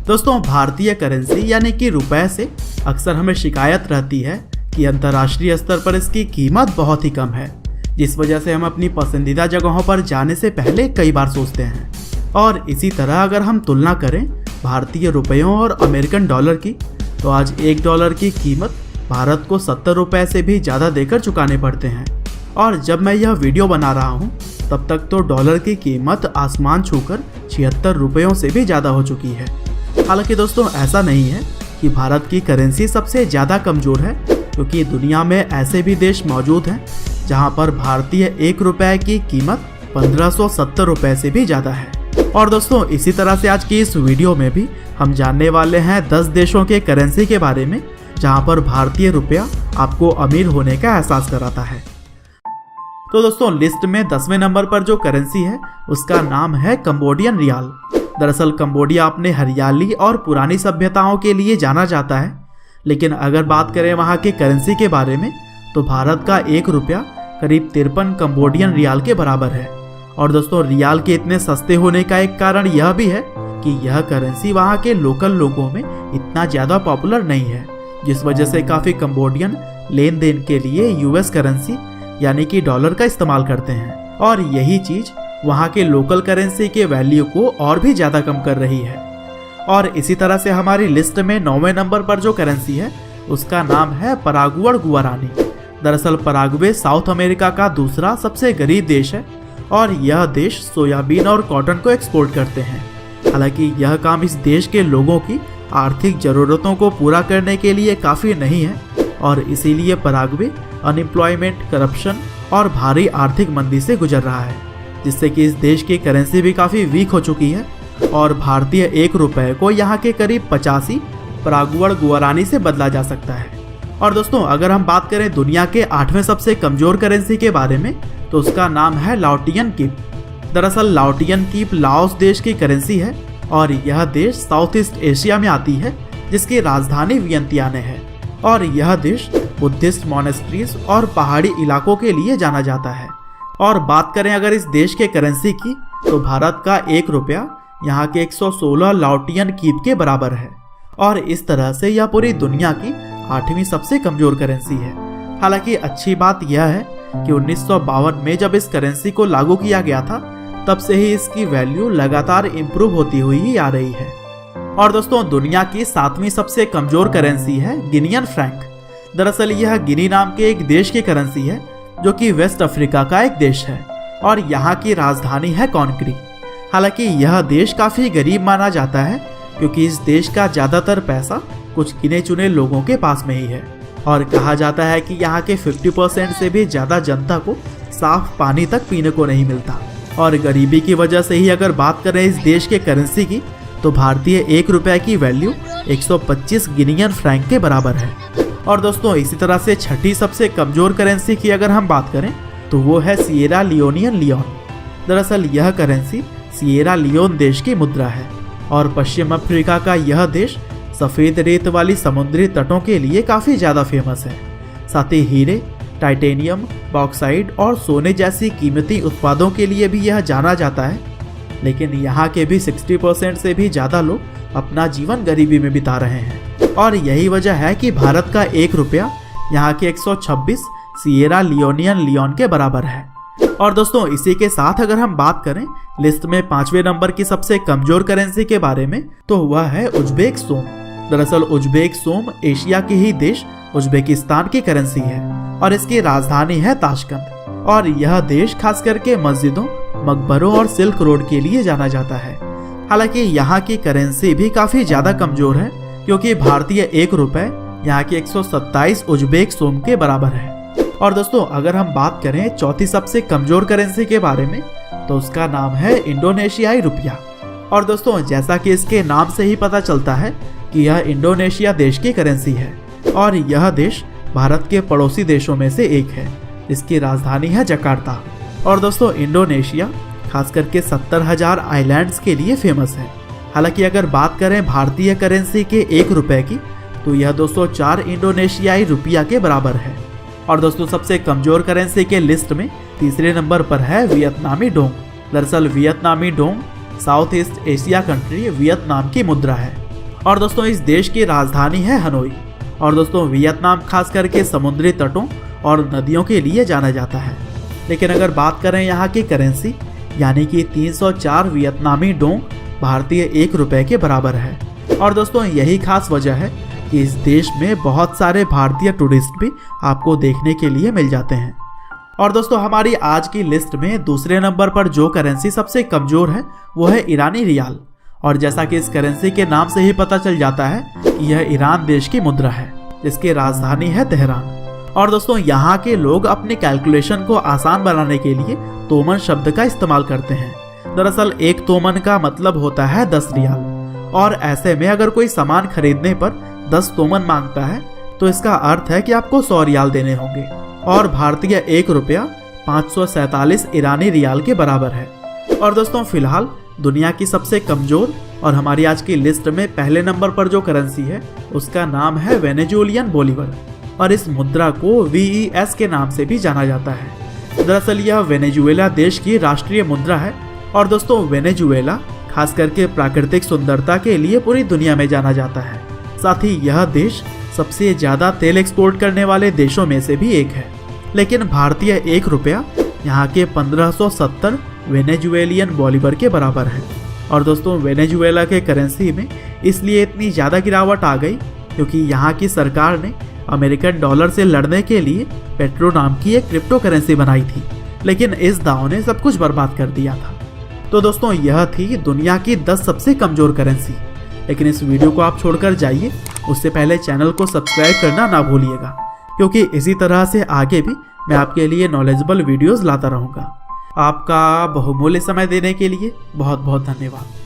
दोस्तों, भारतीय करेंसी यानी कि रुपए से अक्सर हमें शिकायत रहती है कि अंतर्राष्ट्रीय स्तर पर इसकी कीमत बहुत ही कम है, जिस वजह से हम अपनी पसंदीदा जगहों पर जाने से पहले कई बार सोचते हैं। और इसी तरह अगर हम तुलना करें भारतीय रुपयों और अमेरिकन डॉलर की, तो आज $1 की कीमत भारत को 70 रुपये से भी ज़्यादा देकर चुकाने पड़ते हैं। और जब मैं यह वीडियो बना रहा हूँ तब तक तो डॉलर की कीमत आसमान छूकर 76 रुपयों से भी ज़्यादा हो चुकी है। हालांकि दोस्तों, ऐसा नहीं है कि भारत की करेंसी सबसे ज़्यादा कमज़ोर है, क्योंकि दुनिया में ऐसे भी देश मौजूद हैं जहां पर भारतीय ₹1 की कीमत 1570 रुपये से भी ज़्यादा है। और दोस्तों, इसी तरह से आज की इस वीडियो में भी हम जानने वाले हैं 10 देशों के करेंसी के बारे में जहां पर भारतीय रुपया आपको अमीर होने का एहसास कराता है। तो दोस्तों, लिस्ट में 10वें नंबर पर जो करेंसी है उसका नाम है कंबोडियन रियाल। दरअसल कंबोडिया अपने हरियाली और पुरानी सभ्यताओं के लिए जाना जाता है, लेकिन अगर बात करें वहाँ के करेंसी के बारे में तो भारत का ₹1 करीब 53 कंबोडियन रियाल के बराबर है। और दोस्तों, रियाल के इतने सस्ते होने का एक कारण यह भी है कि यह करेंसी वहाँ के लोकल लोगों में इतना ज़्यादा पॉपुलर नहीं है, जिस वजह से काफ़ी कंबोडियन लेन देन के लिए US करेंसी यानी कि डॉलर का इस्तेमाल करते हैं। और यही चीज़ वहाँ के लोकल करेंसी के वैल्यू को और भी ज़्यादा कम कर रही है। और इसी तरह से हमारी लिस्ट में 9वें नंबर पर जो करेंसी है उसका नाम है परागुअर गुआरानी। दरअसल पराग्वे साउथ अमेरिका का दूसरा सबसे गरीब देश है और यह देश सोयाबीन और कॉटन को एक्सपोर्ट करते हैं। हालांकि यह काम इस देश के लोगों की आर्थिक ज़रूरतों को पूरा करने के लिए काफ़ी नहीं है और इसीलिए पराग्वे अनएम्प्लॉयमेंट, करप्शन और भारी आर्थिक मंदी से गुजर रहा है, जिससे कि इस देश की करेंसी भी काफ़ी वीक हो चुकी है और भारतीय ₹1 को यहाँ के करीब 85 परागुअर गुआरानी से बदला जा सकता है। और दोस्तों, अगर हम बात करें दुनिया के 8वें सबसे कमज़ोर करेंसी के बारे में तो उसका नाम है लाओटियन कीप। दरअसल लाओटियन कीप लाओस देश की करेंसी है और यह देश साउथ ईस्ट एशिया में आती है, जिसकी राजधानी वियंतियाने है। और यह देश बुद्धिस्ट मॉनेस्ट्रीज और पहाड़ी इलाकों के लिए जाना जाता है। और बात करें अगर इस देश के करेंसी की तो भारत का ₹1 यहाँ के 116 लाओटियन कीप के बराबर है और इस तरह से यह पूरी दुनिया की 8वीं सबसे कमज़ोर करेंसी है। हालांकि अच्छी बात यह है कि 1952 में जब इस करेंसी को लागू किया गया था तब से ही इसकी वैल्यू लगातार इम्प्रूव होती हुई ही आ रही है। और दोस्तों, दुनिया की 7वीं सबसे कमज़ोर करेंसी है गिनियन फ्रैंक। दरअसल यह गिनी नाम के एक देश की करेंसी है जो कि वेस्ट अफ्रीका का एक देश है और यहाँ की राजधानी है कॉन्क्री। हालांकि यह देश काफ़ी गरीब माना जाता है क्योंकि इस देश का ज़्यादातर पैसा कुछ गिने चुने लोगों के पास में ही है और कहा जाता है कि यहाँ के 50% से भी ज़्यादा जनता को साफ पानी तक पीने को नहीं मिलता। और गरीबी की वजह से ही अगर बात करें इस देश के करेंसी की तो भारतीय ₹1 की वैल्यू 125 गिनियन फ्रैंक के बराबर है। और दोस्तों, इसी तरह से 6ठी सबसे कमज़ोर करेंसी की अगर हम बात करें तो वो है सिएरा लियोनियन लियोन। दरअसल यह करेंसी सिएरा लियोन देश की मुद्रा है और पश्चिम अफ्रीका का यह देश सफ़ेद रेत वाली समुद्री तटों के लिए काफ़ी ज़्यादा फेमस है। साथ ही हीरे, टाइटेनियम, बॉक्साइड और सोने जैसी कीमती उत्पादों के लिए भी यह जाना जाता है, लेकिन यहाँ के भी 60% से भी ज़्यादा लोग अपना जीवन गरीबी में बिता रहे हैं। और यही वजह है कि भारत का ₹1 यहाँ के 126 सिएरा लियोनियन लियोन के बराबर है। और दोस्तों, इसी के साथ अगर हम बात करें लिस्ट में 5वें नंबर की सबसे कमज़ोर करेंसी के बारे में तो वह है उज्बेक सोम। दरअसल उज्बेक सोम एशिया के ही देश उज्बेकिस्तान की करेंसी है और इसकी राजधानी है ताशकंद। और यह देश खास करके मस्जिदों, मकबरों और सिल्क रोड के लिए जाना जाता है। हालांकि यहाँ की करेंसी भी काफ़ी ज़्यादा कमज़ोर है क्योंकि भारतीय ₹1 यहाँ के 127 उज्बेक सोम के बराबर है। और दोस्तों, अगर हम बात करें चौथी सबसे कमज़ोर करेंसी के बारे में तो उसका नाम है इंडोनेशियाई रुपया। और दोस्तों, जैसा कि इसके नाम से ही पता चलता है कि यह इंडोनेशिया देश की करेंसी है और यह देश भारत के पड़ोसी देशों में से एक है, जिसकी राजधानी है जकार्ता। और दोस्तों, इंडोनेशिया खास करके 70,000 आइलैंड्स के लिए फेमस है। हालांकि अगर बात करें भारतीय करेंसी के ₹1 की तो यह 204 इंडोनेशियाई रुपया के बराबर है। और दोस्तों, सबसे कमज़ोर करेंसी के लिस्ट में तीसरे नंबर पर है वियतनामी डोंग। दरअसल वियतनामी dong South East Asia country Vietnam की मुद्रा है और दोस्तों इस देश की राजधानी है हनोई। और दोस्तों वियतनाम खास करके समुद्री तटों और नदियों के लिए जाना जाता है। लेकिन अगर बात करें यहाँ की करेंसी यानी कि 304 वियतनामी डोंग भारतीय 1 रुपए के बराबर है। और दोस्तों यही खास वजह है कि इस देश में बहुत सारे भारतीय टूरिस्ट भी आपको देखने के लिए मिल जाते हैं। और दोस्तों हमारी आज की लिस्ट में दूसरे नंबर पर जो करेंसी सबसे कमजोर है वो है ईरानी रियाल। और जैसा कि इस करेंसी के नाम से ही पता चल जाता है कि यह ईरान देश की मुद्रा है जिसकी राजधानी है तेहरान। और दोस्तों यहाँ के लोग अपने कैलकुलेशन को आसान बनाने के लिए तोमन शब्द का इस्तेमाल करते हैं। दरअसल एक तोमन का मतलब होता है 10 रियाल। और ऐसे में अगर कोई सामान खरीदने पर 10 तोमन मांगता है तो इसका अर्थ है कि आपको 100 रियाल देने होंगे। और भारतीय 1 रुपया 547 ईरानी रियाल के बराबर है। और दोस्तों फिलहाल दुनिया की सबसे कमजोर और हमारी आज की लिस्ट में पहले नंबर पर जो करेंसी है उसका नाम है वेनेजुएलियन बोलीवर। और इस मुद्रा को VES के नाम से भी जाना जाता है। दरअसल यह वेनेजुएला देश की राष्ट्रीय मुद्रा है। और दोस्तों वेनेजुएला खास करके प्राकृतिक सुंदरता के लिए पूरी दुनिया में जाना जाता है। साथ ही यह देश सबसे ज्यादा तेल एक्सपोर्ट करने वाले देशों में से भी एक है। लेकिन भारतीय 1 रुपया यहाँ के 1570 वेनेजुएलियन बोलीवर के बराबर है। और दोस्तों वेनेजुएला के करेंसी में इसलिए इतनी ज़्यादा गिरावट आ गई क्योंकि यहाँ की सरकार ने अमेरिकन डॉलर से लड़ने के लिए पेट्रो नाम की एक क्रिप्टो करेंसी बनाई थी। लेकिन इस दाव ने सब कुछ बर्बाद कर दिया था। तो दोस्तों यह थी दुनिया की 10 सबसे कमज़ोर करेंसी। लेकिन इस वीडियो को आप छोड़कर जाइए, उससे पहले चैनल को सब्सक्राइब करना ना भूलिएगा क्योंकि इसी तरह से आगे भी मैं आपके लिए नॉलेजेबल वीडियोस लाता रहूँगा। आपका बहुमूल्य समय देने के लिए बहुत बहुत धन्यवाद।